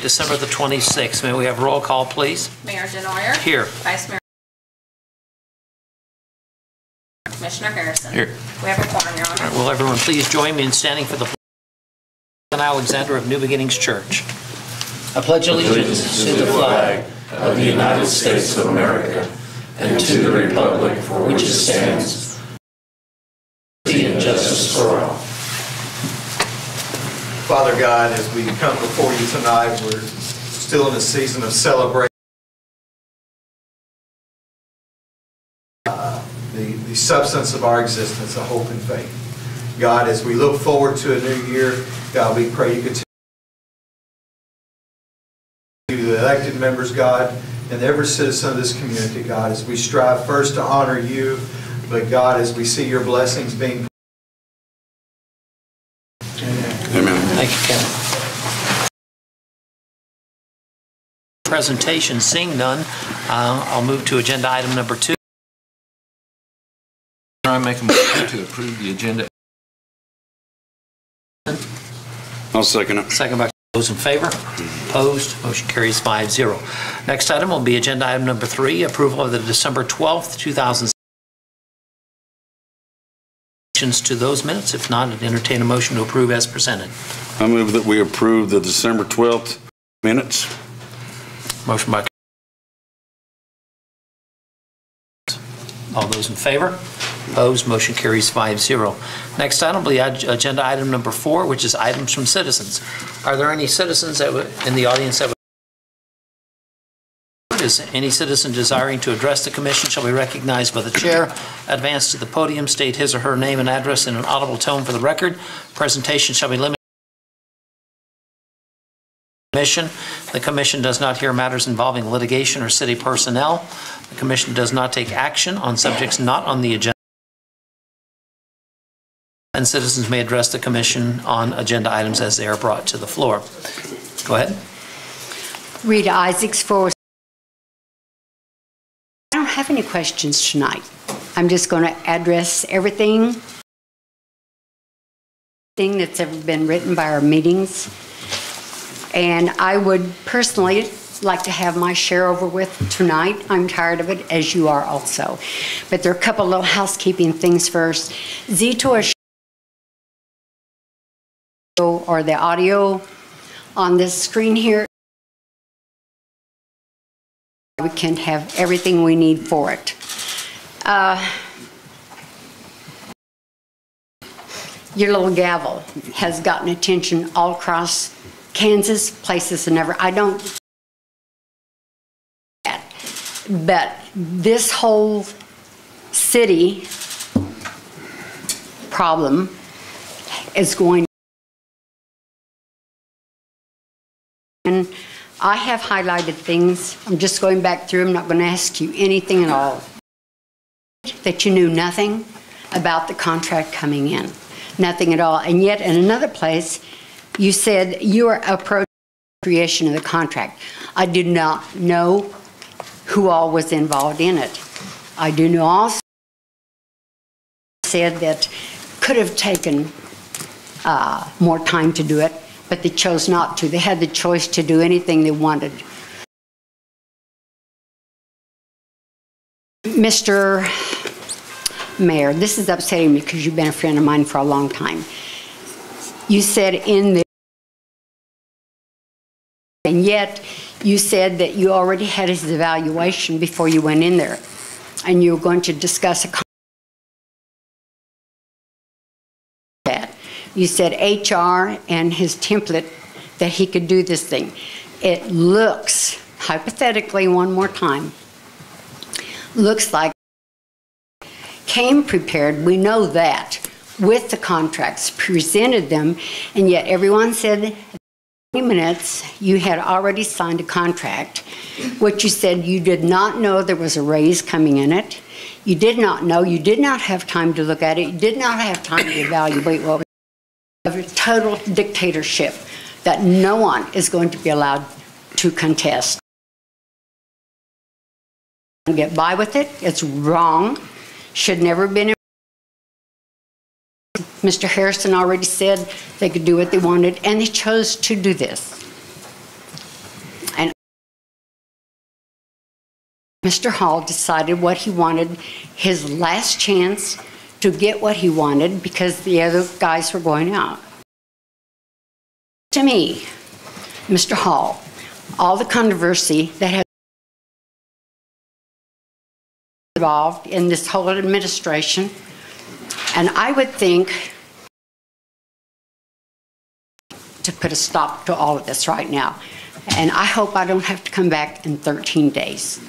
December the 26th. May we have roll call, please? Mayor Denoyer. Here. Vice Mayor. Commissioner Harrison. Here. We have a quorum, Your Honor. All right, will everyone please join me in standing for the pledge of Alexander of New Beginnings Church. I pledge allegiance to the flag of the United States of America and to the republic for which it stands, liberty and justice for all. Father God, as we come before you tonight, we're still in a season of celebration. The substance of our existence, a hope and faith. God, as we look forward to a new year, God, we pray you continue to the elected members, God, and every citizen of this community, God, as we strive first to honor you, but God, as we see your blessings being. Amen. Thank you, Ken. Presentation, seeing none, I'll move to agenda item number 2. I make a motion to approve the agenda. I'll second it. Second by those in favor. Opposed? Motion carries 5-0. Next item will be agenda item number 3, approval of the December 12th, 2006 to those minutes. If not, I'd entertain a motion to approve as presented. I move that we approve the December 12th minutes. Motion by all those in favor. Opposed? Motion carries 5-0. Next item will be agenda item number 4, which is items from citizens. Are there any citizens that in the audience that is any citizen desiring to address the commission shall be recognized by the chair, advance to the podium, state his or her name and address in an audible tone for the record. Presentation shall be limited to the commission. The commission does not hear matters involving litigation or city personnel. The commission does not take action on subjects not on the agenda. And citizens may address the commission on agenda items as they are brought to the floor. Go ahead. Rita Isaacs for. I don't have any questions tonight. I'm just going to address everything that's ever been written by our meetings. And I would personally like to have my share over with tonight. I'm tired of it, as you are also. But there are a couple little housekeeping things first. ZTOR or the audio on this screen here, we can have everything we need for it. Your little gavel has gotten attention all across Kansas, places and ever. I don't. But this whole city problem is going. And I have highlighted things. I'm just going back through. I'm not going to ask you anything at all. That you knew nothing about the contract coming in. Nothing at all. And yet in another place, you said you are approaching the creation of the contract. I did not know who all was involved in it. I do know also said that could have taken more time to do it, but they chose not to. They had the choice to do anything they wanted. Mr. Mayor, this is upsetting me because you've been a friend of mine for a long time. You said in the, and yet you said that you already had his evaluation before you went in there, and you were going to discuss a contract. You said HR and his template that he could do this thing. It looks, hypothetically one more time, looks like came prepared, we know that, with the contracts, presented them, and yet everyone said 20 minutes you had already signed a contract, which you said you did not know there was a raise coming in it. You did not know, you did not have time to look at it, you did not have time to evaluate what was of a total dictatorship that no one is going to be allowed to contest. Get by with it, it's wrong, should never have been. Mr. Harrison already said they could do what they wanted, and they chose to do this. Mr. Hall decided what he wanted, his last chance to get what he wanted because the other guys were going out. To me, Mr. Hall, all the controversy that has involved in this whole administration, and I would think to put a stop to all of this right now. And I hope I don't have to come back in 13 days.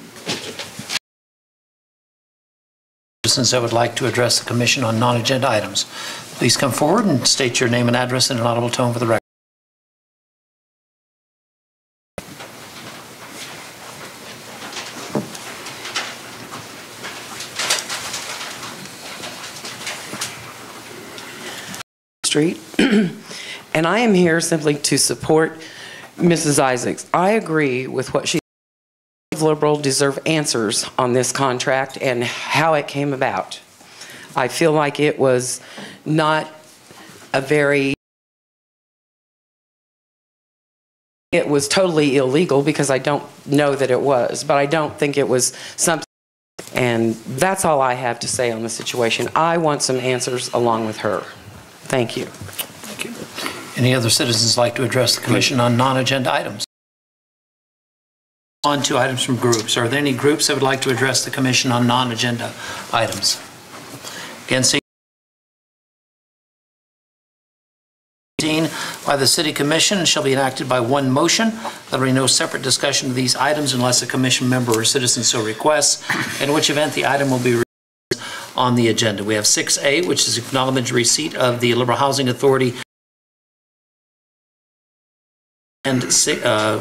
Citizens that would like to address the commission on non-agenda items, please come forward and state your name and address in an audible tone for the record. Street. And I am here simply to support Mrs. Isaacs. I agree with what she said. Liberal deserve answers on this contract and how it came about. I feel like it was not a very, it was totally illegal because I don't know that it was, but I don't think it was something, and that's all I have to say on the situation. I want some answers along with her. Thank you. Thank you. Any other citizens like to address the commission on non-agenda items? On to items from groups. Are there any groups that would like to address the commission on non-agenda items? Again, seeing by the City Commission shall be enacted by one motion. There will be no separate discussion of these items unless a commission member or citizen so requests, in which event the item will be on the agenda. We have 6A, which is acknowledgement receipt of the Liberal Housing Authority. And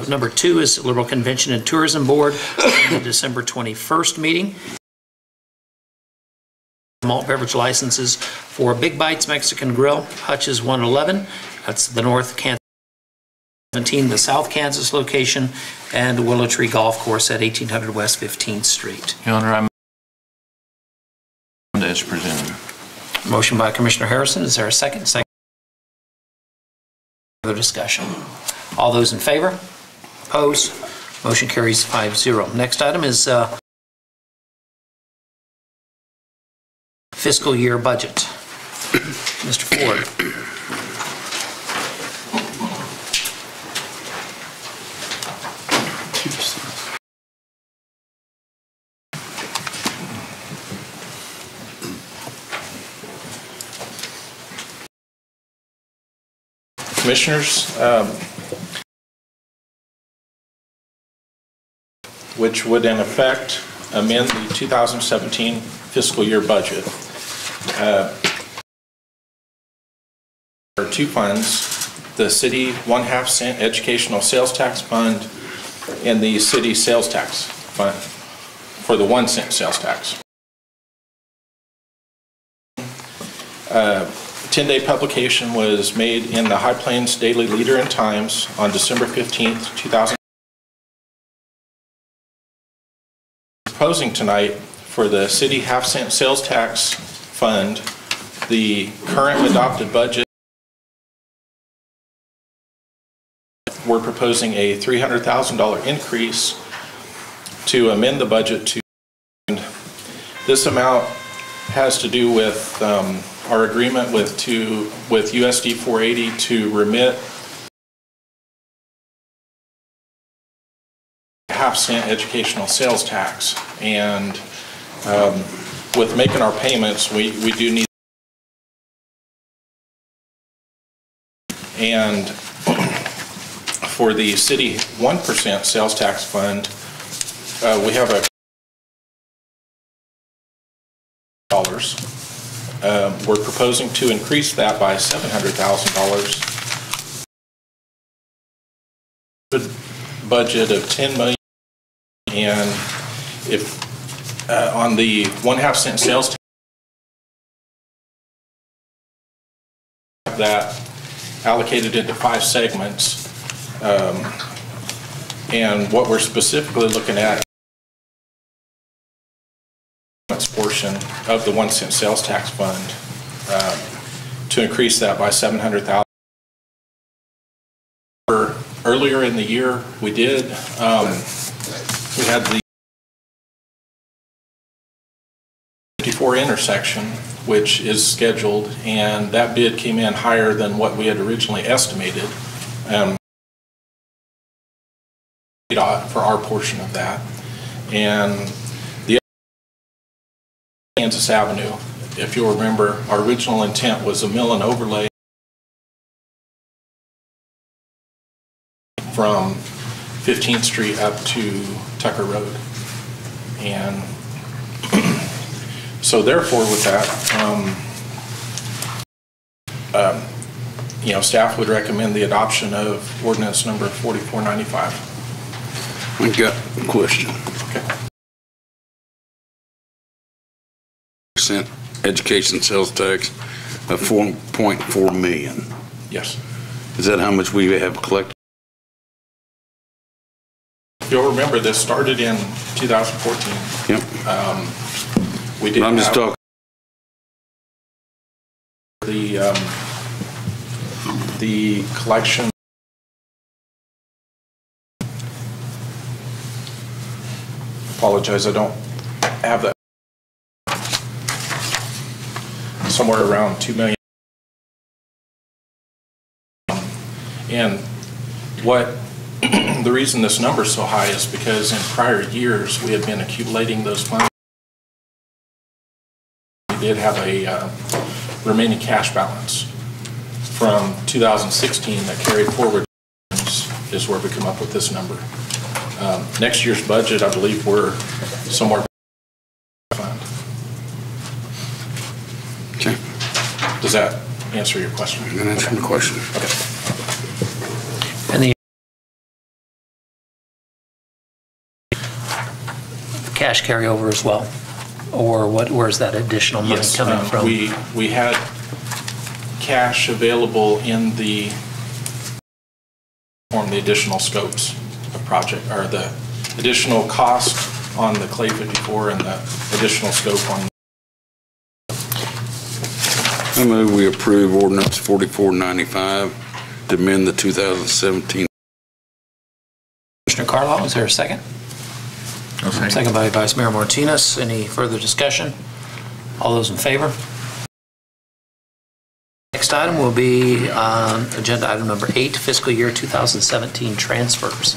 number 2 is Liberal Convention and Tourism Board, the December 21st meeting. Malt beverage licenses for Big Bites Mexican Grill, Hutch's 111, that's the North Kansas 17, the South Kansas location, and Willow Tree Golf Course at 1800 West 15th Street. Your Honor, I'm as presented. Motion by Commissioner Harrison. Is there a second? Second. Further discussion. All those in favor? Opposed? Motion carries 5-0. Next item is fiscal year budget. Mr. Ford. Commissioners, which would in effect amend the 2017 fiscal year budget. There are two funds, the city 1/2 cent educational sales tax fund and the city sales tax fund for the 1 cent sales tax. 10-day publication was made in the High Plains Daily Leader and Times on December 15th, 2000. Proposing tonight for the city 1/2 cent sales tax fund, the current adopted budget, we're proposing a $300,000 increase to amend the budget to, this amount has to do with our agreement with USD 480 to remit 1/2 cent educational sales tax. And with making our payments, we do need, and for the city 1% sales tax fund, we have a dollars. We're proposing to increase that by $700,000. Budget of $10 million, and if on the 1/2 cent sales tax, that allocated into 5 segments, and what we're specifically looking at portion of the 1 cent sales tax fund to increase that by $700,000. Earlier in the year, we did. We had the 54 intersection, which is scheduled, and that bid came in higher than what we had originally estimated for our portion of that. And the Kansas Avenue, if you'll remember, our original intent was a mill and overlay from 15th Street up to Tucker Road. And so therefore with that, staff would recommend the adoption of ordinance number 4495. I got a question. Okay. Percent education sales tax of 4.4 million. Yes. Is that how much we have collected? You'll remember this started in 2014. Yep. We did. I'm just talking. The collection. Apologize, I don't have that. Somewhere around 2 million. And what the reason this number is so high is because in prior years we had been accumulating those funds. We did have a remaining cash balance from 2016 that carried forward, is where we come up with this number. Next year's budget, I believe we're somewhere. Okay. Does that answer your question? I'm going to answer the question. Okay. And the cash carryover as well? Or where's that additional money coming from? We had cash available in the additional scopes of project, or the additional cost on the Clay 54 and the additional scope on. I move we approve ordinance 4495 to amend the 2017. Commissioner Carlisle, is there a second? Okay. Second by Vice Mayor Martinez. Any further discussion? All those in favor? Next item will be agenda item number 8, fiscal year 2017 transfers.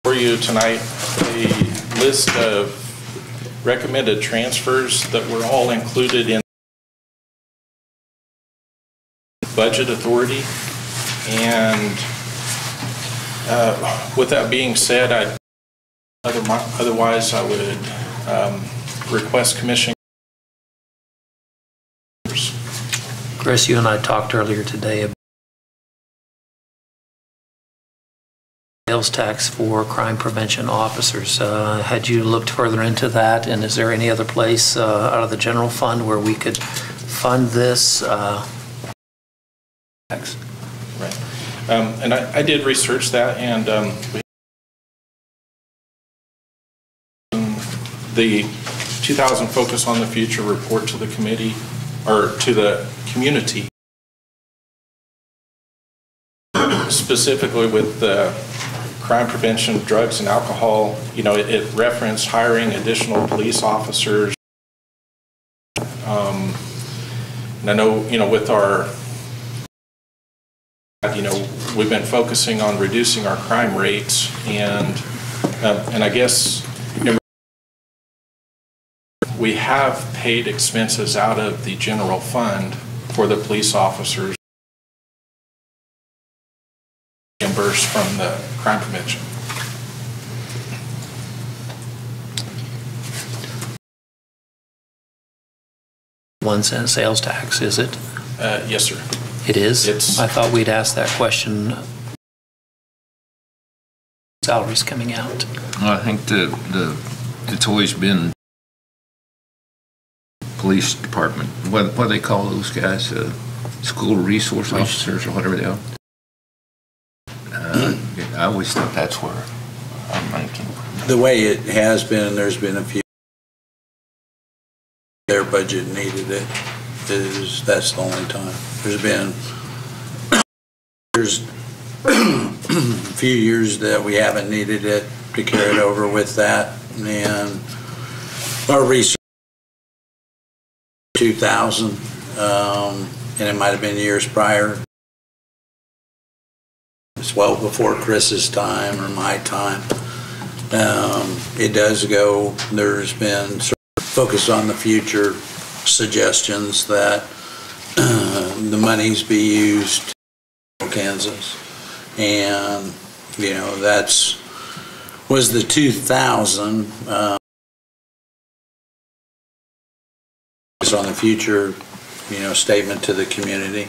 For you tonight, a list of recommended transfers that were all included in budget authority. And with that being said, otherwise I would request commission. Chris, you and I talked earlier today about sales tax for crime prevention officers. Had you looked further into that, and is there any other place out of the general fund where we could fund this tax? Right. And I did research that, and the 2000 Focus on the Future report to the committee, or to the community, specifically with the crime prevention, drugs and alcohol, it referenced hiring additional police officers. And I know, with our, we've been focusing on reducing our crime rates, and I guess we have paid expenses out of the general fund for the police officers reimbursed from the crime prevention. $0.01 sales tax, is it? Yes, sir. It is? It's. I thought we'd asked that question. Salaries coming out. Well, I think it's always been police department. What do they call those guys? School resource officers or whatever they are. I always thought that's where our money came from. The way it has been, there's been a few, their budget needed it, that's the only time. There's been a few years that we haven't needed it to carry it over with that, and Our research 2000, and it might have been years prior. It's well before Chris's time or my time. It does go, there's been sort of focus on the future suggestions that the monies be used in Kansas. And, you know, that's, was the 2000, on the future, you know, statement to the community.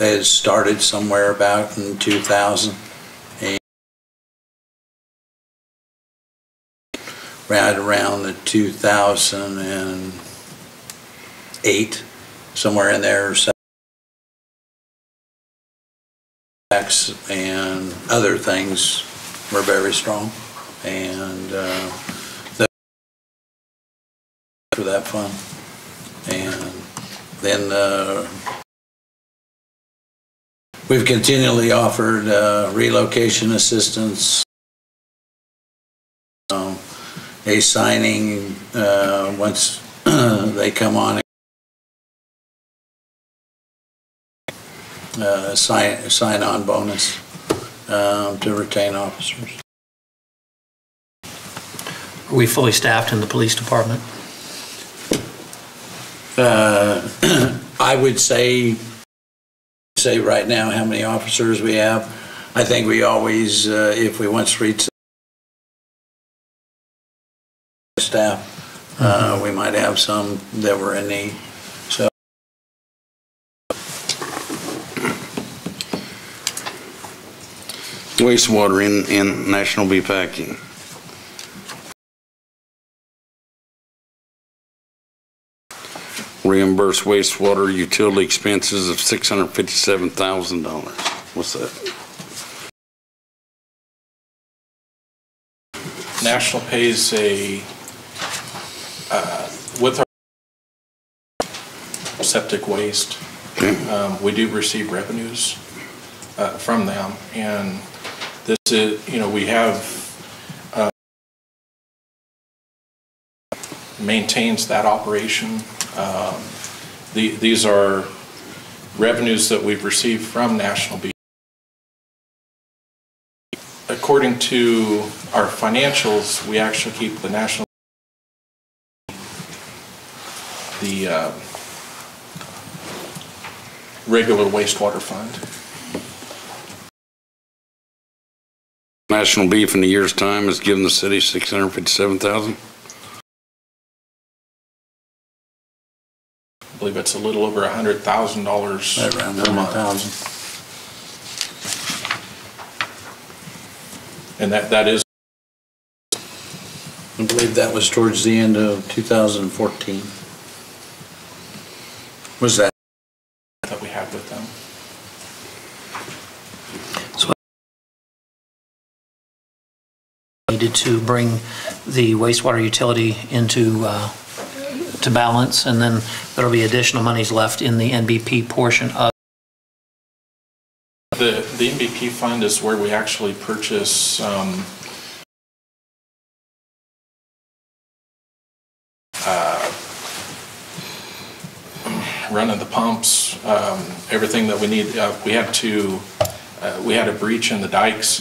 It started somewhere about in 2000, and right around the 2008, somewhere in there, sex and other things were very strong, and for that fund. And then we've continually offered relocation assistance, a signing once they come on, sign-on bonus to retain officers. Are we fully staffed in the police department? I would say right now how many officers we have. I think we always, if we went streets staff, we might have some that were in need. So Wastewater in National Beef Packing. Reimburse wastewater utility expenses of $657,000. What's that? National pays with our septic waste, we do receive revenues from them, and this is, you know, we have maintains that operation. These are revenues that we've received from National Beef. According to our financials, we actually keep the National regular wastewater fund. National Beef in a year's time has given the city $657,000. I believe it's a little over $100,000 around per month. 100,000. And that is, I believe that was towards the end of 2014. Was that we had with them. So needed to bring the wastewater utility into to balance, and then there'll be additional monies left in the NBP portion of the NBP fund is where we actually purchase running the pumps, everything that we need. We had a breach in the dikes,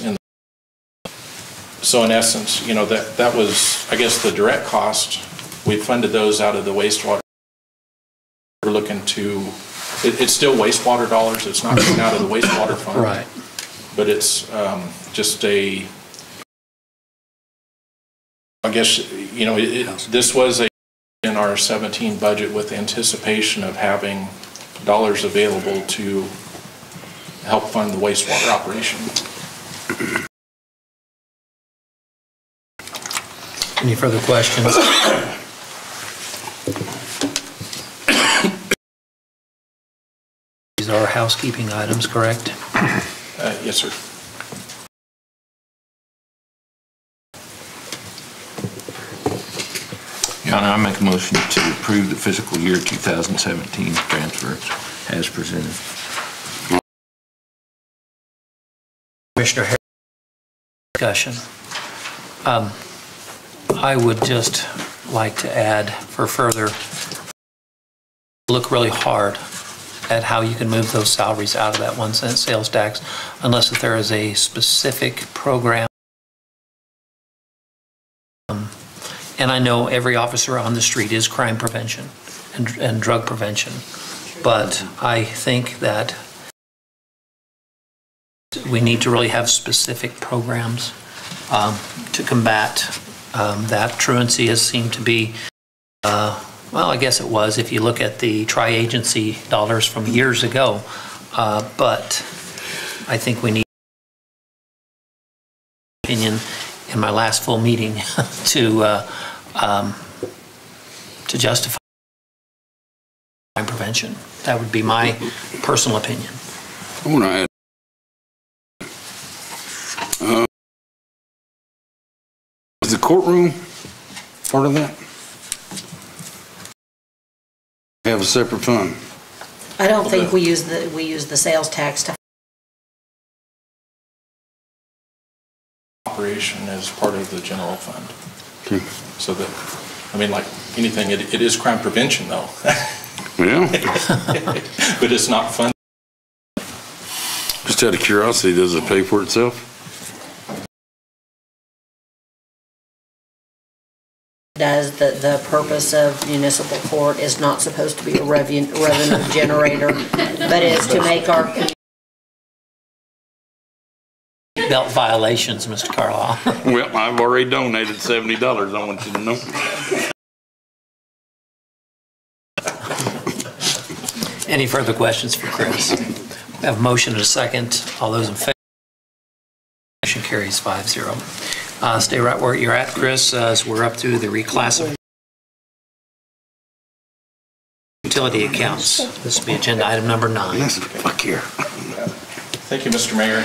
so in essence, you know, that was, I guess, the direct cost. We funded those out of the wastewater. We're looking to, it's still wastewater dollars. It's not coming out of the wastewater fund. Right. But it's just I guess, you know, this was in our 17 budget with anticipation of having dollars available to help fund the wastewater operation. Any further questions? These are housekeeping items, correct? Yes, sir. Your Honor, I make a motion to approve the fiscal year 2017 transfers as presented. Commissioner Harris, discussion. I would just like to add for further, look really hard at how you can move those salaries out of that 1 cent sales tax unless if there is a specific program. And I know every officer on the street is crime prevention and drug prevention, but I think that we need to really have specific programs to combat that. Truancy has seemed to be, well, I guess it was if you look at the tri-agency dollars from years ago, but I think we need opinion in my last full meeting to justify crime prevention. That would be my personal opinion. I want to add. Is the courtroom part of that? Have a separate fund? I don't think we use the sales tax to. Operation as part of the general fund. Okay. So that, I mean, like anything, it is crime prevention though. Yeah. But it's not funded. Just out of curiosity, does it pay for itself? Does the purpose of municipal court is not supposed to be a revenue generator, but is to make our Belt violations, Mr. Carlisle. Well, I've already donated $70, I want you to know. Any further questions for Chris? We have a motion and a second. All those in favor? Motion carries 5-0. Stay right where you're at, Chris, as we're up to the reclassification utility accounts. This will be agenda item number 9. Fuck here. Thank you, Mr. Mayor.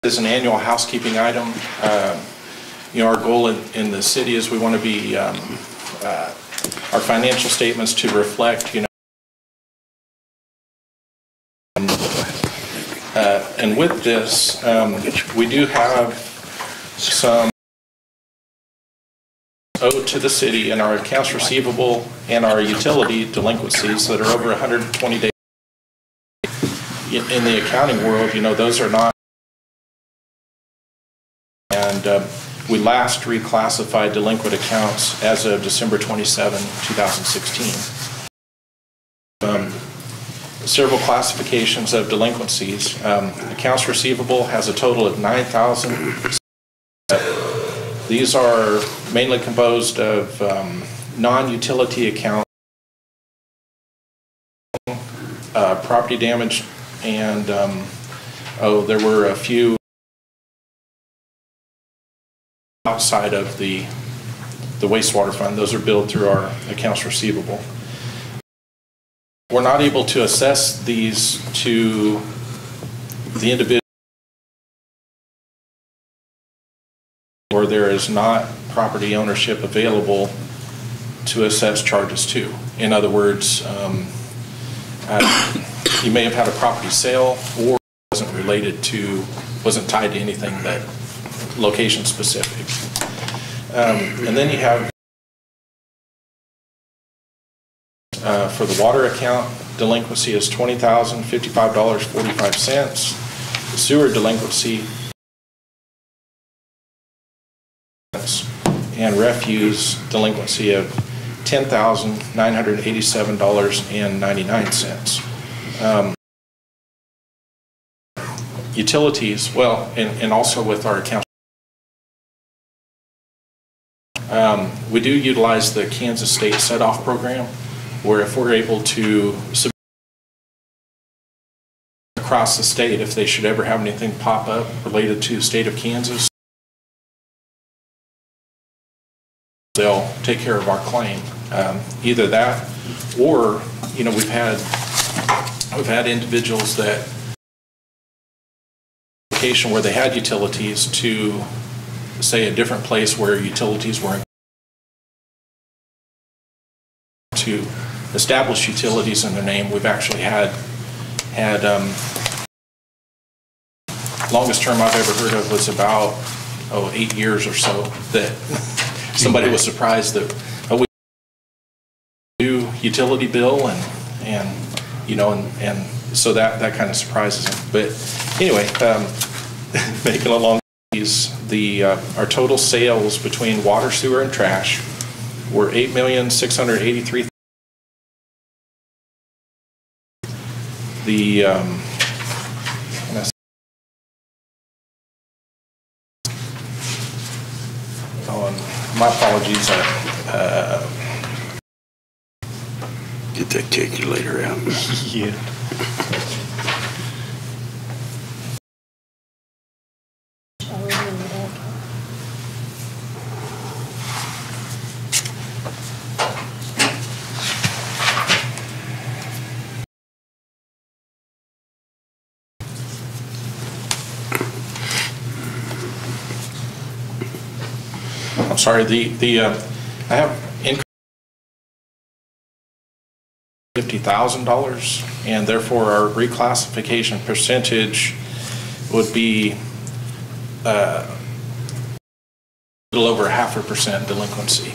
This is an annual housekeeping item. You know, our goal in the city is we want to be our financial statements to reflect, you know, and with this, we do have some owed to the city in our accounts receivable and our utility delinquencies that are over 120 days. In the accounting world, you know, those are not. And we last reclassified delinquent accounts as of December 27, 2016. Several classifications of delinquencies. Accounts receivable has a total of 9,000. These are mainly composed of non-utility accounts, property damage, and there were a few outside of the wastewater fund. Those are billed through our accounts receivable. We're not able to assess these to the individual, or there is not property ownership available to assess charges to. In other words, you may have had a property sale or wasn't tied to anything that location specific. And then you have for the water account, delinquency is $20,055.45. The sewer delinquency and refuse delinquency of $10,987.99. Utilities, well, and also with our account. We do utilize the Kansas State Set-Off program, where if we're able to across the state, if they should ever have anything pop up related to the state of Kansas, they'll take care of our claim. Either that, or you know, we've had individuals that location where they had utilities to say a different place where utilities were to establish utilities in their name. We've actually had longest term I've ever heard of was about 8 years or so that somebody was surprised that we do utility bill and you know, and so that kind of surprises them. But anyway, making a long our total sales between water, sewer, and trash were $8,683,000. The my apologies. Get that calculator out. Yeah. I'm sorry, I have $50,000, and therefore our reclassification percentage would be a little over 0.5% delinquency.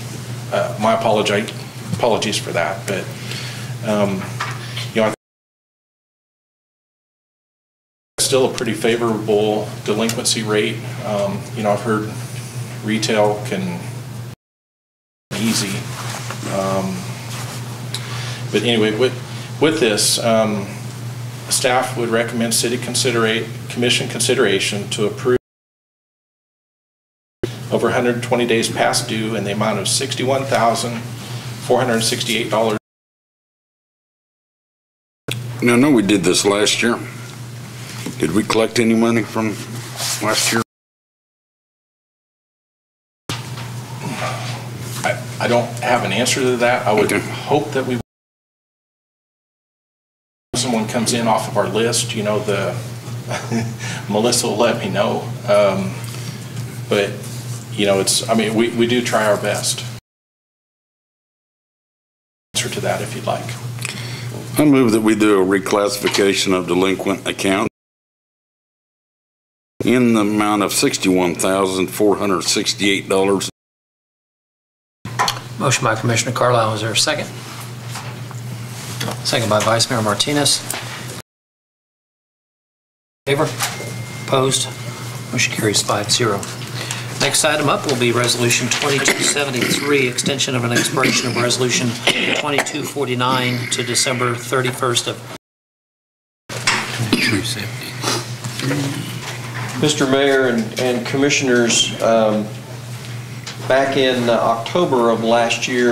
My apologies for that, but you know, it's still a pretty favorable delinquency rate. You know, I've heard retail can easy. But anyway, with this, staff would recommend city commission consideration to approve over 120 days past due in the amount of $61,468. Now, I know we did this last year. Did we collect any money from last year? I don't have an answer to that. I would hope that we. Someone comes in off of our list, you know, Melissa will let me know. But, you know, I mean, we do try our best. Answer to that if you'd like. I move that we do a reclassification of delinquent account in the amount of $61,468. Motion by Commissioner Carlisle. Is there a second? Second by Vice Mayor Martinez. Favor? Opposed? Motion carries 5-0. Next item up will be Resolution 2273, extension of an expiration of Resolution 2249 to December 31st of 2270. Mr. Mayor and Commissioners, back in October of last year,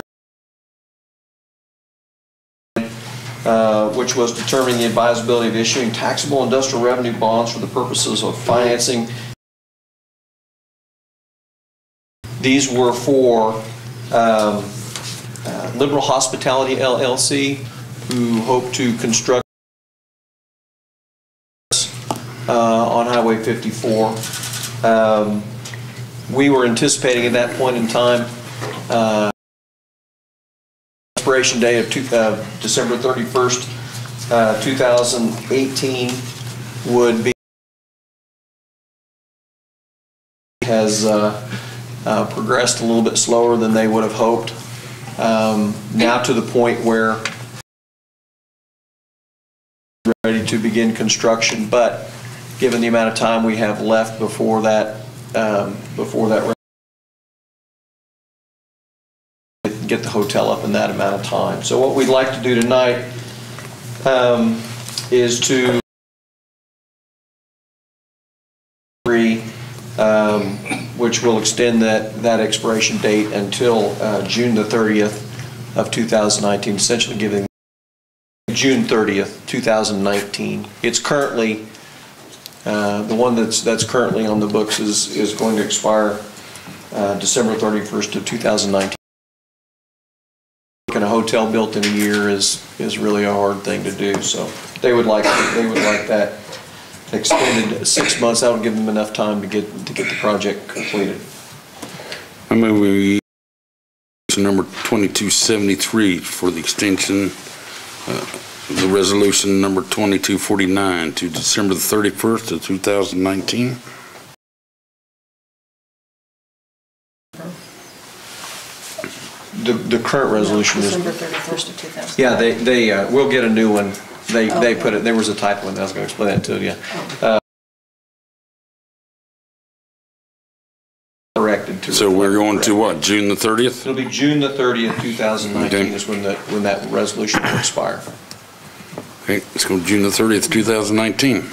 which was determining the advisability of issuing taxable industrial revenue bonds for the purposes of financing. These were for Liberal Hospitality LLC, who hope to construct on Highway 54. We were anticipating at that point in time expiration day of December 31st, 2018 would be has progressed a little bit slower than they would have hoped. Now to the point where we're ready to begin construction, but given the amount of time we have left before that get the hotel up in that amount of time. So what we'd like to do tonight is to which will extend that expiration date until June the 30th of 2019, essentially giving June 30th, 2019. It's currently the one that's currently on the books is going to expire December 31st of 2019. A hotel built in a year is really a hard thing to do. So they would like that extended 6 months. That would give them enough time to get the project completed. I move we number 2273 for the extension the resolution number 2249 to December the 31st of 2019. the current resolution is, December 31st of 2000. yeah, we'll get a new one. They put it, there was a typo in there, I was going to explain that to you. Corrected to. So we're going to what, June the 30th? It'll be June the 30th, 2019 Okay. is when that resolution will expire. Okay, let's go June the 30th, 2019.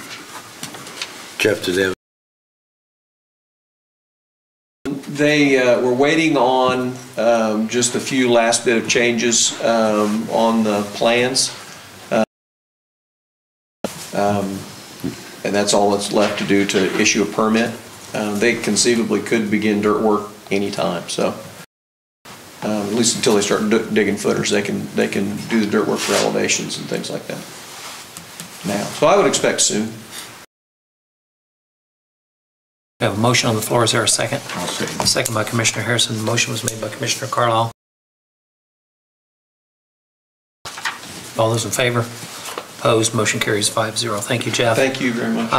Jeff, did they have They were waiting on just a few last bit of changes on the plans. And that's all that's left to do to issue a permit. They conceivably could begin dirt work anytime, so at least until they start digging footers, they can do the dirt work for elevations and things like that now. So I would expect soon. We have a motion on the floor. Is there a second? I'll second. Second by Commissioner Harrison. The motion was made by Commissioner Carlisle. All those in favor? Opposed? Motion carries 5-0. Thank you, Jeff. Thank you very much.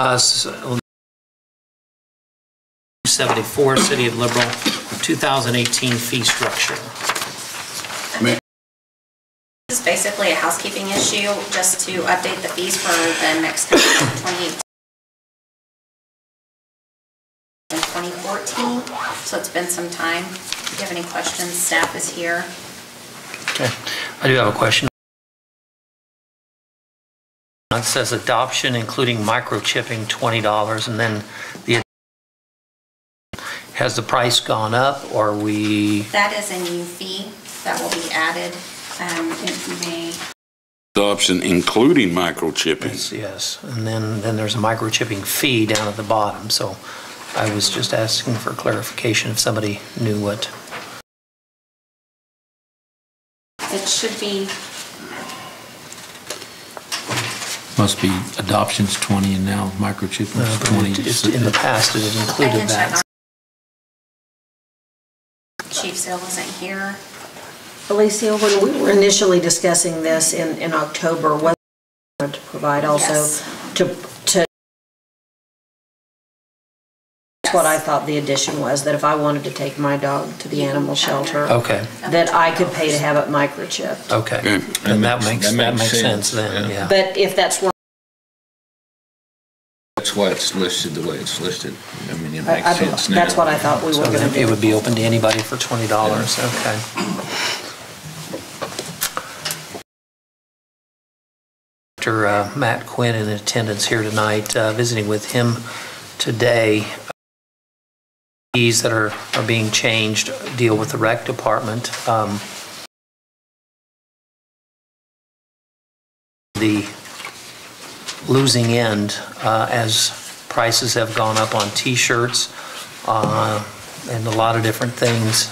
74, City of Liberal, 2018 fee structure. This is basically a housekeeping issue, just to update the fees for the next 2018 and 2014. So it's been some time. If you have any questions, staff is here. Okay. I do have a question. It says adoption, including microchipping, $20, and then has the price gone up, or That is a new fee that will be added. It may. Adoption including microchipping. Yes, and then there's a microchipping fee down at the bottom, so I was just asking for clarification if somebody knew what. It should be. Must be adoptions 20 and now microchipping is 20. In the past, it had included that. Chief Sale wasn't here. Alicia, when we were initially discussing this in October, what to provide also Yes. to that's what I thought the addition was, that if I wanted to take my dog to the animal shelter, Okay, that I could pay to have it microchipped. okay. Okay. And that makes sense then, yeah. But if that's where That's why it's listed the way it's listed. I mean, it I makes don't- sense now. that's what I thought we So were going to it do. would be open to anybody for $20, okay. Dr. Matt Quinn in attendance here tonight, visiting with him today. Fees that are being changed deal with the rec department. The losing end as prices have gone up on t-shirts and a lot of different things.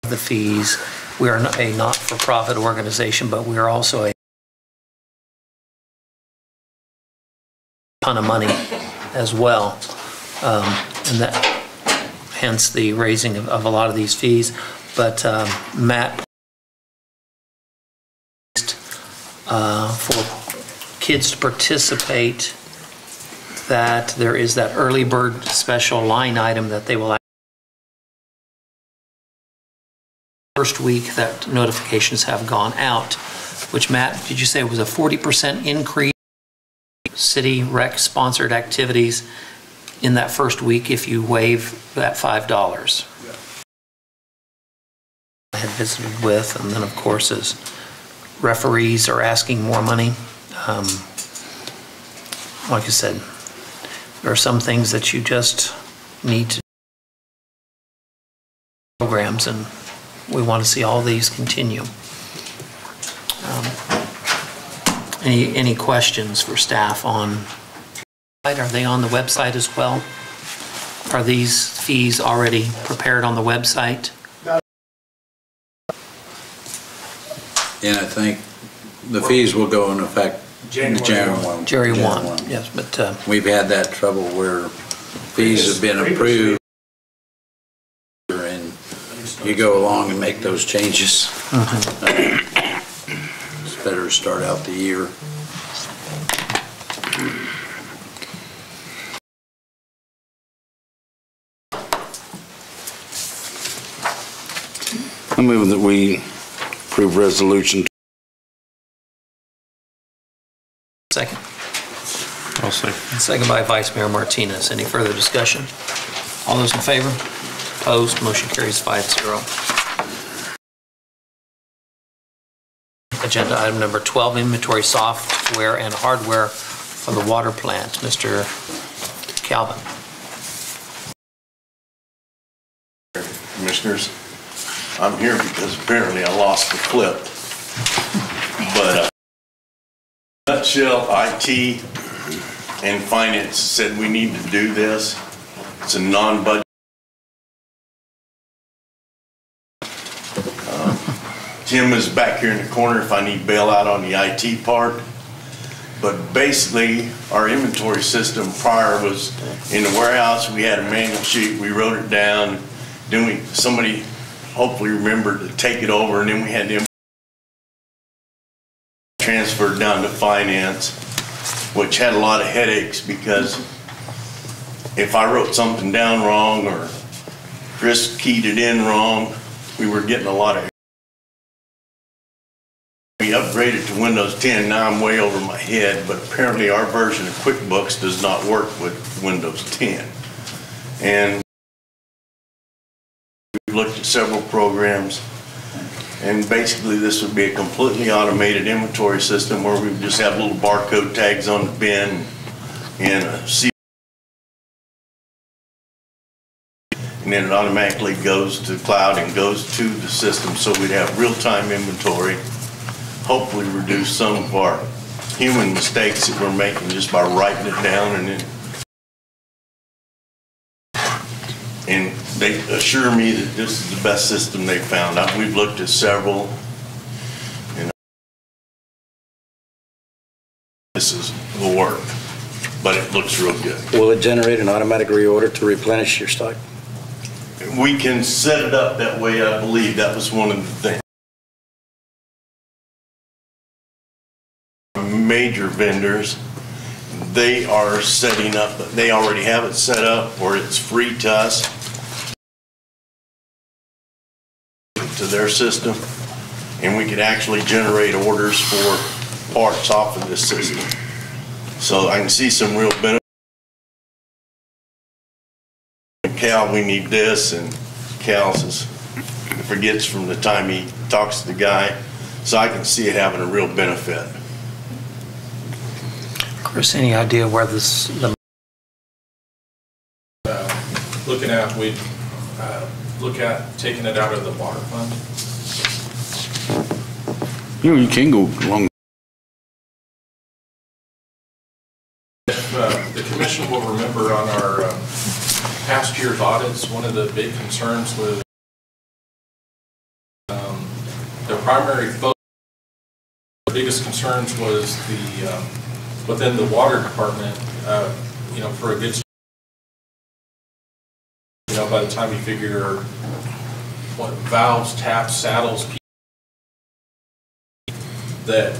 The fees. We are a not-for-profit organization, but we are also a ton of money as well. And that, hence the raising of a lot of these fees. But Matt, for kids to participate, that there is that early bird special line item that they will first week that notifications have gone out, which Matt, did you say was a 40% increase city rec sponsored activities in that first week if you waive that $5? I had visited with, and then of course as referees are asking more money. Like I said, there are some things that you just need to programs, and we want to see all these continue. Any questions for staff on? Are they on the website as well? Are these fees already prepared on the website? And I think the fees will go into effect January 1. January 1, yes, but We've had that trouble where fees have been approved and you go along and make those changes. It's better to start out the year. I move that we approve resolution. Second. I'll second. Second by Vice Mayor Martinez. Any further discussion? All those in favor? Opposed? Motion carries 5-0. Agenda item number 12, inventory software and hardware for the water plant. Mr. Calvin. Commissioners, I'm here because apparently I lost the clip. But nutshell, IT and finance said we need to do this. It's a non-budget. Tim is back here in the corner if I need bailout on the IT part. But basically, our inventory system prior was in the warehouse. We had a manual sheet. We wrote it down. Then somebody hopefully remembered to take it over, and then we had them transferred down to finance, which had a lot of headaches because if I wrote something down wrong or Chris keyed it in wrong, we were getting a lot of. We upgraded to Windows 10, now I'm way over my head, but apparently our version of QuickBooks does not work with Windows 10. And we've looked at several programs, and basically this would be a completely automated inventory system where we just have little barcode tags on the bin and a and then it automatically goes to the cloud and goes to the system, so we'd have real-time inventory. Hopefully reduce some of our human mistakes that we're making just by writing it down, and they assure me that this is the best system they've found. We've looked at several, and this will work, but it looks real good. Will it generate an automatic reorder to replenish your stock? We can set it up that way, I believe. That was one of the things. Major vendors, they are setting up, they already have it set up or it's free to us, to their system, and we could actually generate orders for parts off of this system. So I can see some real benefit. Cal, we need this, and Cal says, forgets from the time he talks to the guy, so I can see it having a real benefit. Chris, any idea where this? Looking at, we look at taking it out of the water fund. You can go along. If the commission will remember on our past year's audits, one of the big concerns was the primary focus. The biggest concerns was the within the water department, for a good, by the time you figure what valves, taps, saddles, that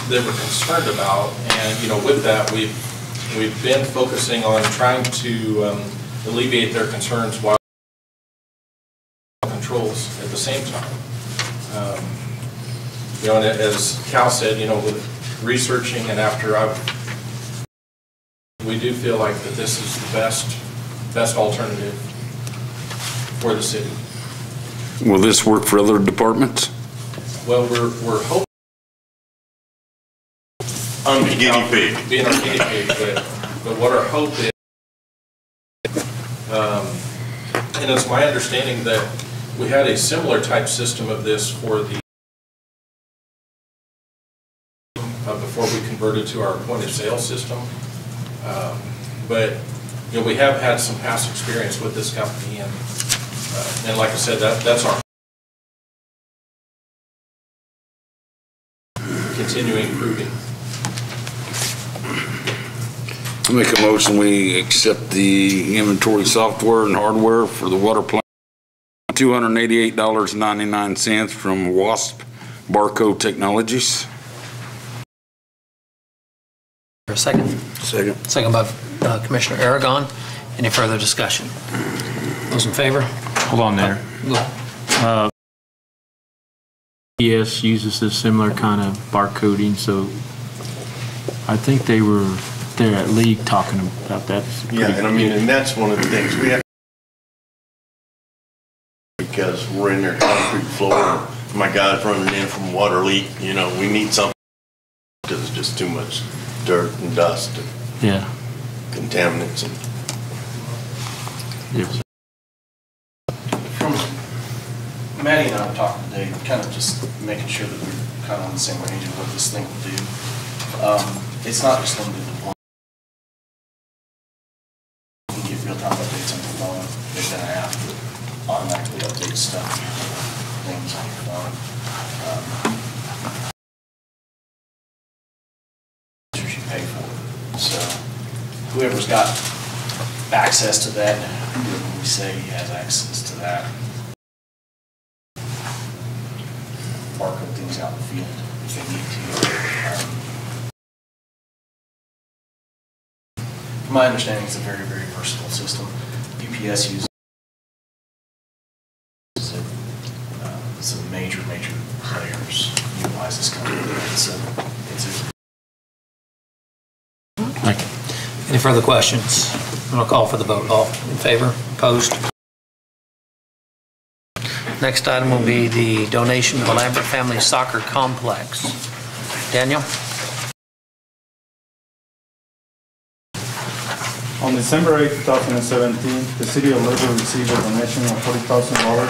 they were concerned about, and with that we've been focusing on trying to alleviate their concerns while controls at the same time. And as Cal said, with researching and after we do feel like that this is the best alternative for the city. Will this work for other departments? Well, we're hoping. I'm the guinea pig. Being our guinea pig, but what our hope is, and it's my understanding that we had a similar type system of this for the before we converted to our point of sale system. But we have had some past experience with this company, and like I said, that's our continuing improving. I make a motion we accept the inventory software and hardware for the water plant, $288.99 from WASP Barcode Technologies. For a second? Second. Second by Commissioner Aragon. Any further discussion? Those in favor? Hold on there. UPS uses a similar kind of barcoding, so I think they were there at League talking about that. Yeah, and I mean, and that's one of the things we have, because we're in their concrete floor. My guy's running in from water leak, you know, we need something because it's just too much dirt and dust and yeah, contaminants. And yes. Maddie and I were talking today, kind of just making sure that we're kind of on the same range of what this thing will do. It's not just limited to one. You can get real-time updates on your phone. They're going to have to automatically update stuff, things on your phone. You pay for it. So whoever's got access to that, when we say he has access to that, barcode things out in the field if they need to. From my understanding, it's a very, very versatile system. UPS uses it. Some major players utilize this company. Thank you. Any further questions? I'll call for the vote. All in favor? Opposed? Next item will be the donation of the Lambert Family Soccer Complex. Daniel? On December 8, 2017, the City of Ledger received a donation of $40,000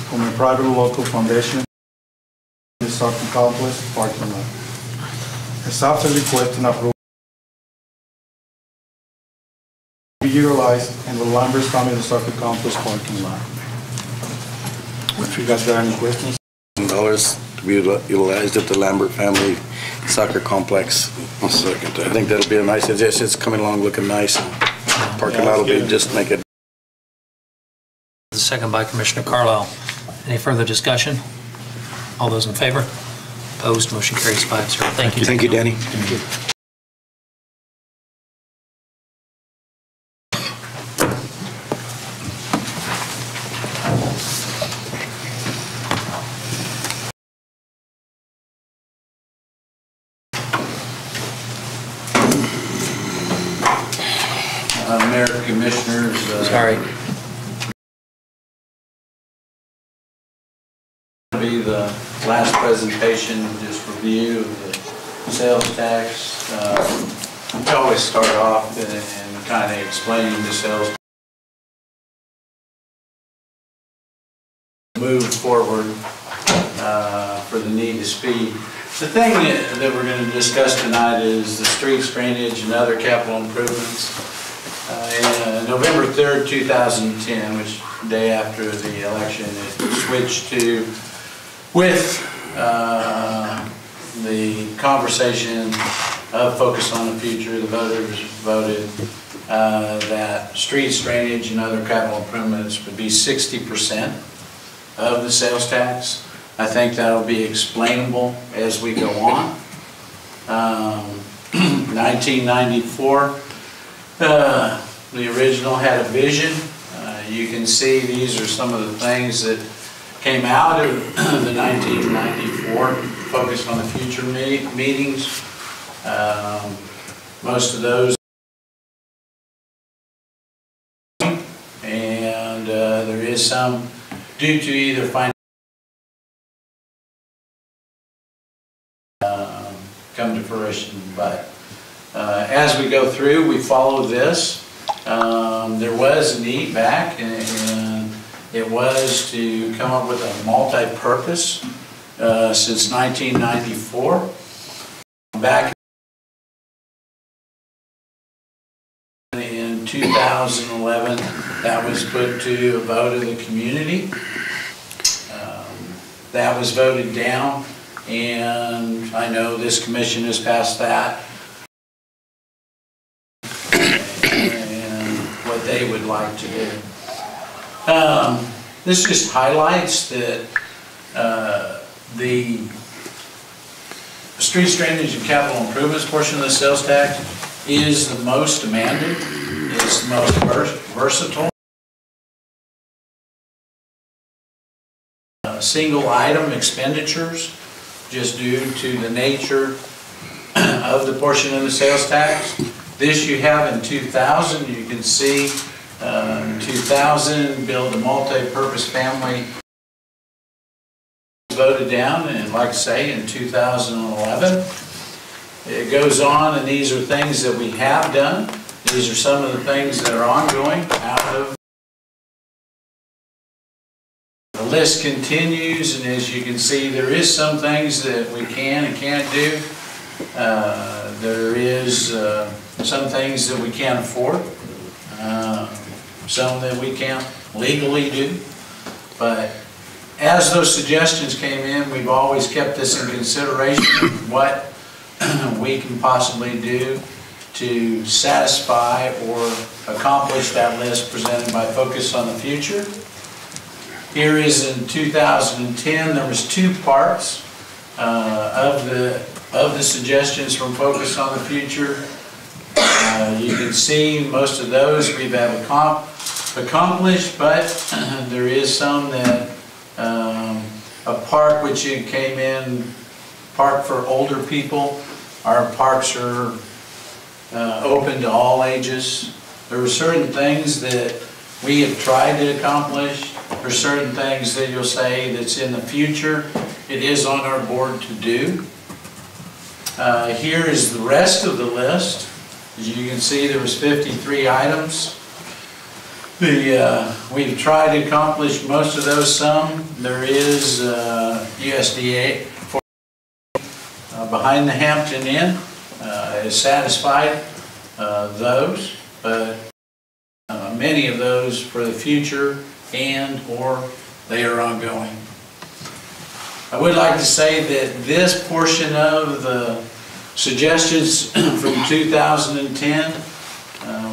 from a private local foundation in the soccer complex parking lot. It's after request and approval to be utilized in the Lambert Family Soccer Complex parking lot. If you guys got any questions? $1 to be utilized at the Lambert Family Soccer Complex. I'll second that. I think that'll be a nice addition. It's coming along looking nice. Parking lot will be just make it. The second by Commissioner Carlisle. Any further discussion? All those in favor? Opposed? Motion carries 5-0. Thank you. Thank you, Danny. Thank you. Mayor, Commissioners. Sorry. Be the last presentation, just review of the sales tax. We always start off and kind of explaining the sales tax. Move forward for the need to speed. The thing that we're going to discuss tonight is the streets, drainage, and other capital improvements. November 3rd, 2010, which day after the election, it switched to with the conversation of Focus on the Future. The voters voted that streets, drainage, and other capital improvements would be 60% of the sales tax. I think that'll be explainable as we go on. 1994. The original had a vision. You can see these are some of the things that came out of the 1994 Focus on the Future meetings. Most of those, and there is some due to either financial come to fruition, but as we go through, we follow this. There was a need back, and it was to come up with a multi-purpose since 1994. Back in 2011, that was put to a vote of the community. That was voted down, and I know this commission has passed that. They would like to do. This just highlights that the streets, drainage, and capital improvements portion of the sales tax is the most demanded, it's the most versatile. single item expenditures, just due to the nature of the portion of the sales tax. This you have in 2000. You can see 2000, build a multi-purpose family voted down, and like I say, in 2011. It goes on, and these are things that we have done. These are some of the things that are ongoing out of. The list continues, and as you can see, there is some things that we can and can't do. There is some things that we can't afford, some that we can't legally do. But as those suggestions came in, we've always kept this in consideration, what we can possibly do to satisfy or accomplish that list presented by Focus on the Future. Here is in 2010, there was 2 parts of the suggestions from Focus on the Future. You can see most of those we've accomplished, but there is some that a park which came in, park for older people. Our parks are open to all ages. There are certain things that we have tried to accomplish. There are certain things that you'll say that's in the future. It is on our board to do. Here is the rest of the list. As you can see, there was 53 items. We've tried to accomplish most of those. Some there is USDA behind the Hampton Inn has satisfied those, but many of those for the future or they are ongoing. I would like to say that this portion of the suggestions from 2010,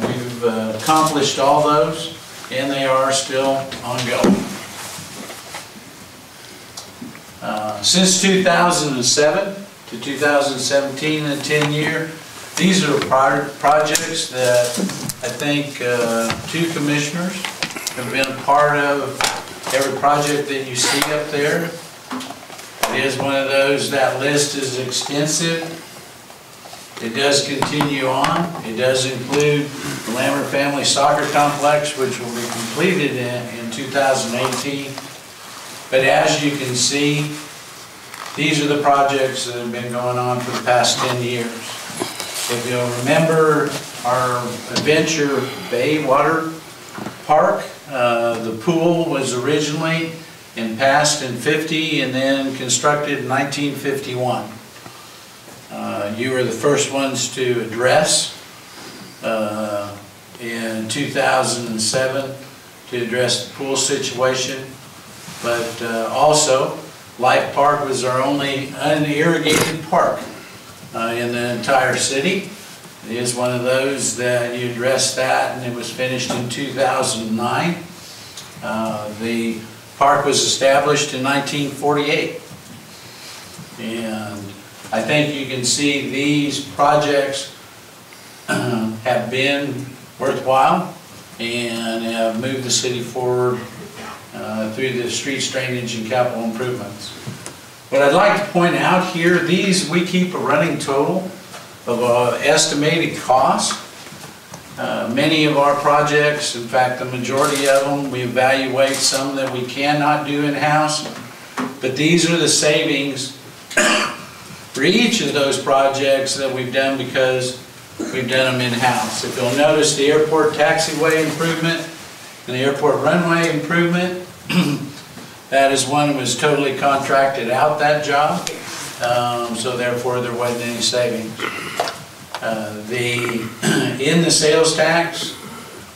we've accomplished all those, and they are still ongoing. Since 2007 to 2017, the 10-year, these are projects that I think 2 commissioners have been a part of. Every project that you see up there, it is one of those. That list is extensive. It does continue on. It does include the Lambert Family Soccer Complex, which will be completed in 2018. But as you can see, these are the projects that have been going on for the past 10 years. If you'll remember our Adventure Bay Water Park, the pool was originally passed in 50 and then constructed in 1951. You were the first ones to address in 2007 to address the pool situation, but also Life Park was our only unirrigated park in the entire city. It is one of those that you addressed that, and it was finished in 2009. The park was established in 1948, and I think you can see these projects have been worthwhile and have moved the city forward through the street drainage and capital improvements. What I'd like to point out here, we keep a running total of estimated cost. Many of our projects, in fact the majority of them, we evaluate. Some that we cannot do in-house, but these are the savings for each of those projects that we've done because we've done them in-house. If you'll notice the airport taxiway improvement and the airport runway improvement, that is one that was totally contracted out, that job, so therefore there wasn't any savings. In the sales tax,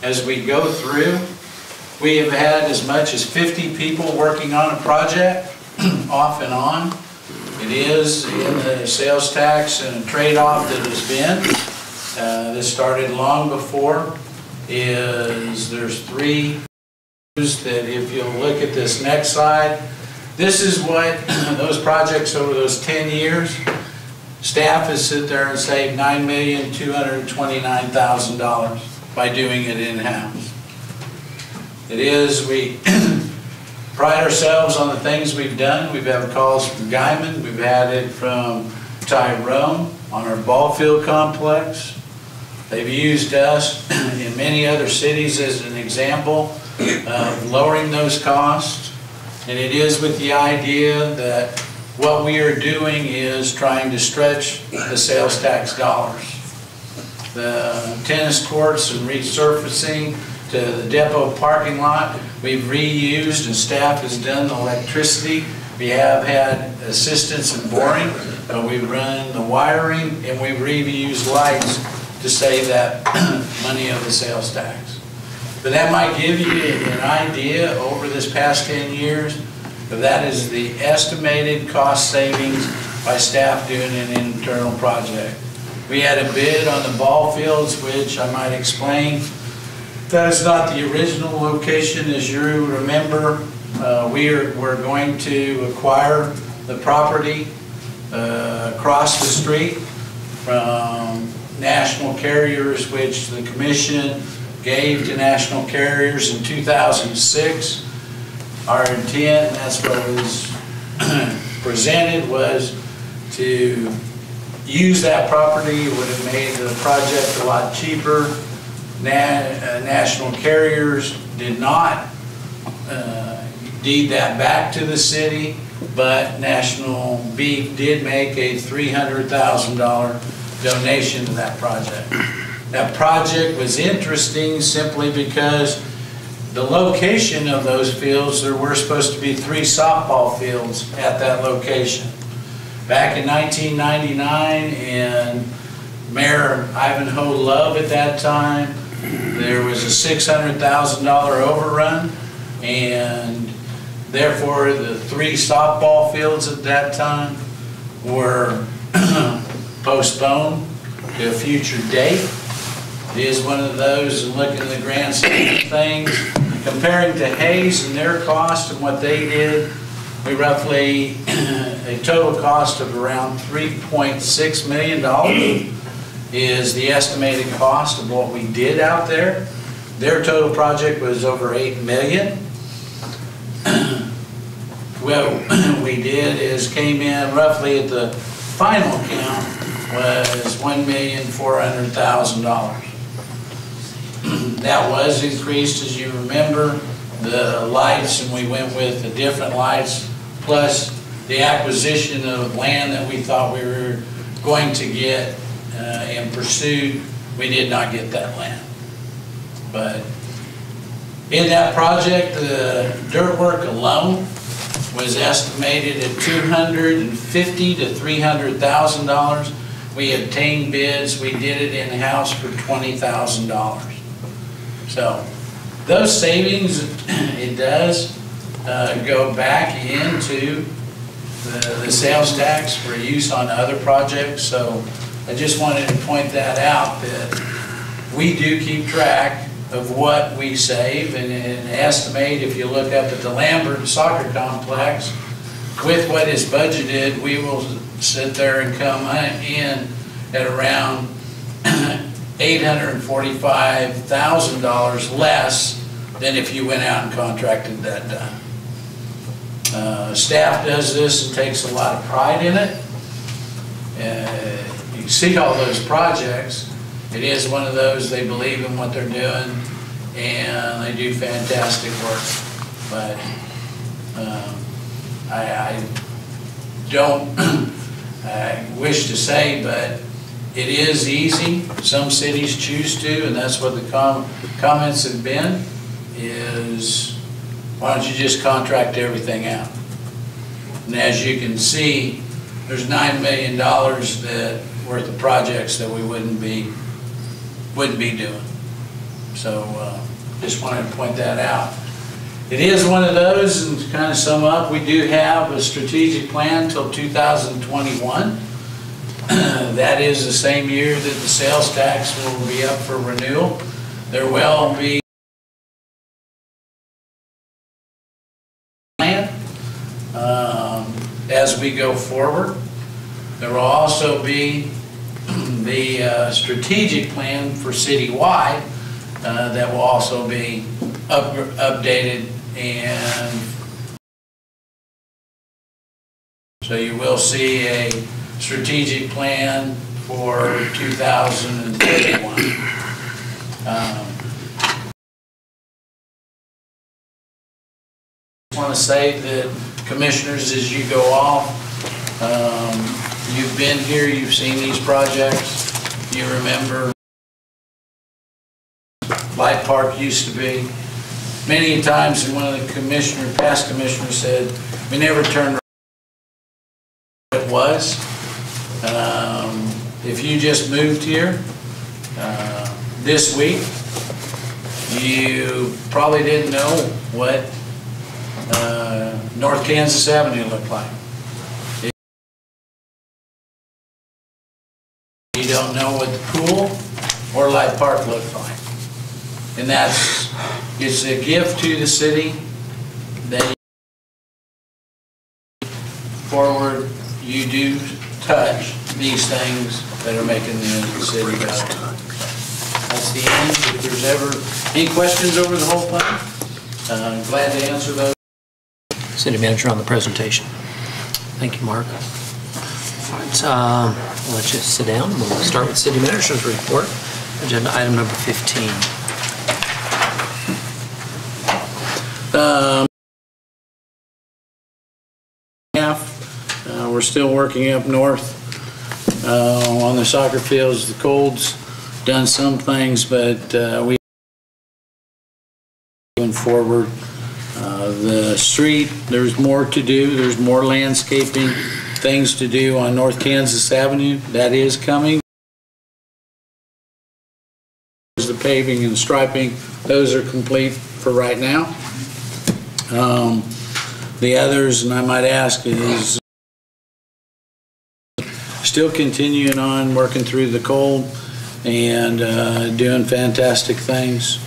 as we go through, we have had as much as 50 people working on a project off and on. It is in the sales tax and a trade-off that has been. This started long before. There's 3 that if you'll look at this next slide, this is what those projects over those 10 years, staff has sit there and saved $9,229,000 by doing it in-house. We pride ourselves on the things we've done. We've had calls from Guyman, we've had it from Tyrone on our ball field complex. They've used us in many other cities as an example of lowering those costs. And it is with the idea that what we are doing is trying to stretch the sales tax dollars. The tennis courts and resurfacing to the depot parking lot, we've reused and staff has done the electricity. We have had assistance in boring, but we've run the wiring and we've reused lights to save that money of the sales tax. But that might give you an idea over this past 10 years, but that is the estimated cost savings by staff doing an internal project. We had a bid on the ball fields, which I might explain. That is not the original location, as you remember. We're going to acquire the property across the street from National Carriers, which the commission gave to National Carriers in 2006. Our intent, and that's what was presented, was to use that property. It would have made the project a lot cheaper. National Carriers did not deed that back to the city, but National Beef did make a $300,000 donation to that project. That project was interesting simply because the location of those fields, there were supposed to be 3 softball fields at that location. Back in 1999, and Mayor Ivanhoe Love at that time, there was a $600,000 overrun, and therefore the 3 softball fields at that time were postponed to a future date. It is one of those, and looking at the grand scheme of things, comparing to Hayes and their cost and what they did, we roughly, a total cost of around $3.6 million is the estimated cost of what we did out there. Their total project was over $8 million. What we did is came in roughly at the final count was $1,400,000. That was increased, as you remember, the lights, and we went with the different lights, plus the acquisition of land that we thought we were going to get and pursued. We did not get that land. But in that project, the dirt work alone was estimated at $250,000 to $300,000. We obtained bids. We did it in-house for $20,000. So those savings, it does go back into the sales tax for use on other projects. So I just wanted to point that out, that we do keep track of what we save and estimate. If you look up at the Lambert Soccer Complex, with what is budgeted, we will sit there and come in at around $845,000 less than if you went out and contracted that done. Staff does this and takes a lot of pride in it. You see all those projects. It is one of those, they believe in what they're doing, and they do fantastic work. But I don't wish to say, but it is easy. Some cities choose to, and that's what the comments have been, is why don't you just contract everything out? And as you can see, there's $9 million worth of projects that we wouldn't be doing. So just wanted to point that out. It is one of those, and to kind of sum up, we do have a strategic plan until 2021. That is the same year that the sales tax will be up for renewal. There will be plan as we go forward. There will also be the strategic plan for citywide that will also be updated and So you will see a strategic plan for 2031. I want to say that commissioners, as you go off, you've been here, you've seen these projects, you remember Light Park used to be. Many times one of the past commissioners said, we never turned around what it was. If you just moved here this week, you probably didn't know what North Kansas Avenue looked like. You don't know what the pool or Light Park looked like. And it's a gift to the city that forward you do touch these things that are making the city better. That's the end. If there's ever any questions over the whole thing, I'm glad to answer those. City Manager on the presentation. Thank you, Mark. All right, I'll let you sit down. We'll start with City Manager's report. Agenda item number 15. We're still working up north on the soccer fields. The cold's done some things, but we going forward. The street, there's more to do. There's more landscaping things to do on North Kansas Avenue. That is coming. The paving and striping, those are complete for right now. The others, and I might ask, is still continuing on working through the cold and doing fantastic things.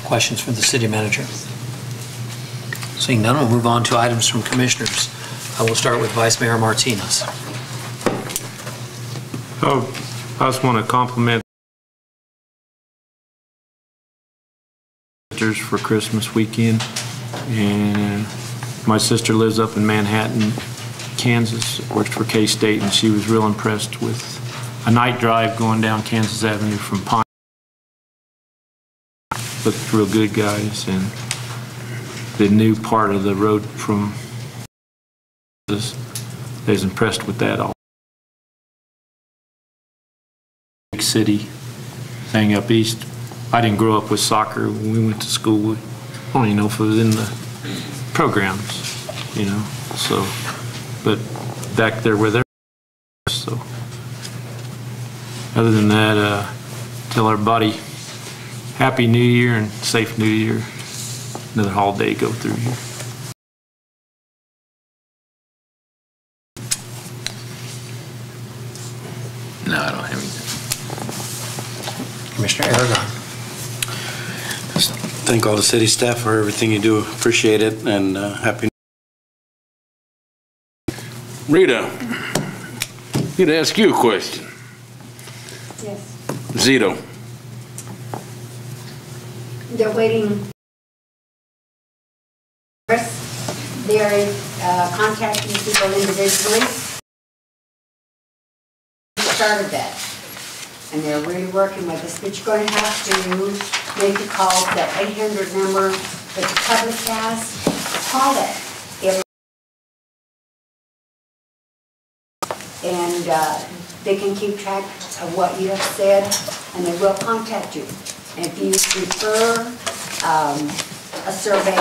Questions for the City Manager? Seeing none, we'll move on to items from Commissioners. I will start with Vice Mayor Martinez. Oh, I just want to compliment sisters for Christmas weekend. And my sister lives up in Manhattan, Kansas, works for K-State, and she was real impressed with a night drive going down Kansas Avenue from Pine. Looked real good, guys, and the new part of the road from they was impressed with that all. Big city thing up east. I didn't grow up with soccer. When we went to school, I don't even know if it was in the programs, you know. So, but back there where they're, so other than that, tell everybody Happy New Year and safe New Year. Another holiday go through here. No, I don't have anything. Commissioner Aragon. Thank all the city staff for everything you do. Appreciate it, and happy. Rita, I'm going to ask you a question. Yes. Zito. They're waiting. They're contacting people individually. Started that. And they're really working with us, but you're going to have to make a call to that 800 number that the public has. Call it. And they can keep track of what you have said, and they will contact you. And if you prefer a survey.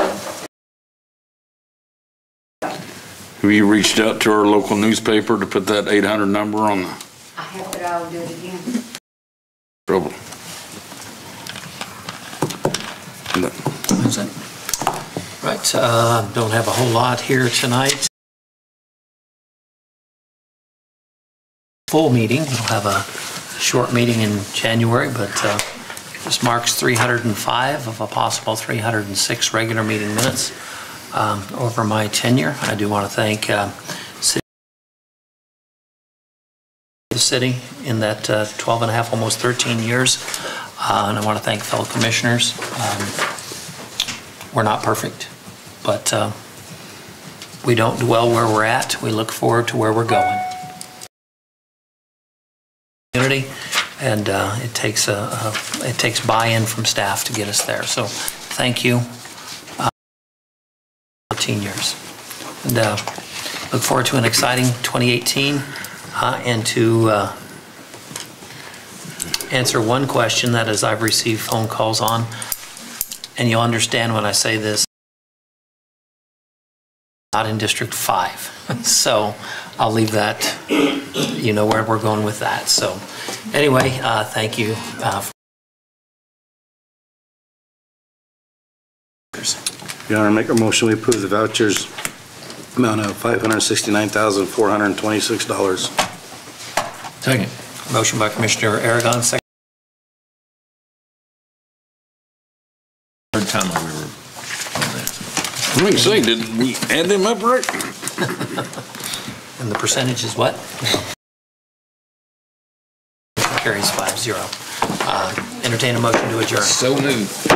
Have you reached out to our local newspaper to put that 800 number on the I have, but I'll do it again. trouble? That's it. Right, don't have a whole lot here tonight. Full meeting, we'll have a short meeting in January, but this marks 305 of a possible 306 regular meeting minutes over my tenure. I do want to thank the city in that 12 and a half, almost 13 years. And I want to thank fellow commissioners. We're not perfect. but we don't dwell where we're at. We look forward to where we're going. Community, and it takes buy-in from staff to get us there. So thank you. 14 years. And look forward to an exciting 2018 and to answer one question that is I've received phone calls on, and you'll understand when I say this, not in District 5. So I'll leave that, you know where we're going with that. So anyway, thank you. Your Honor, make a motion, we approve the vouchers amount of $569,426. Second. Motion by Commissioner Aragon, second. Third time we were on that. I was going to say, did we add them up right? And the percentage is what? Carries 5-0. Entertain a motion to adjourn. So moved.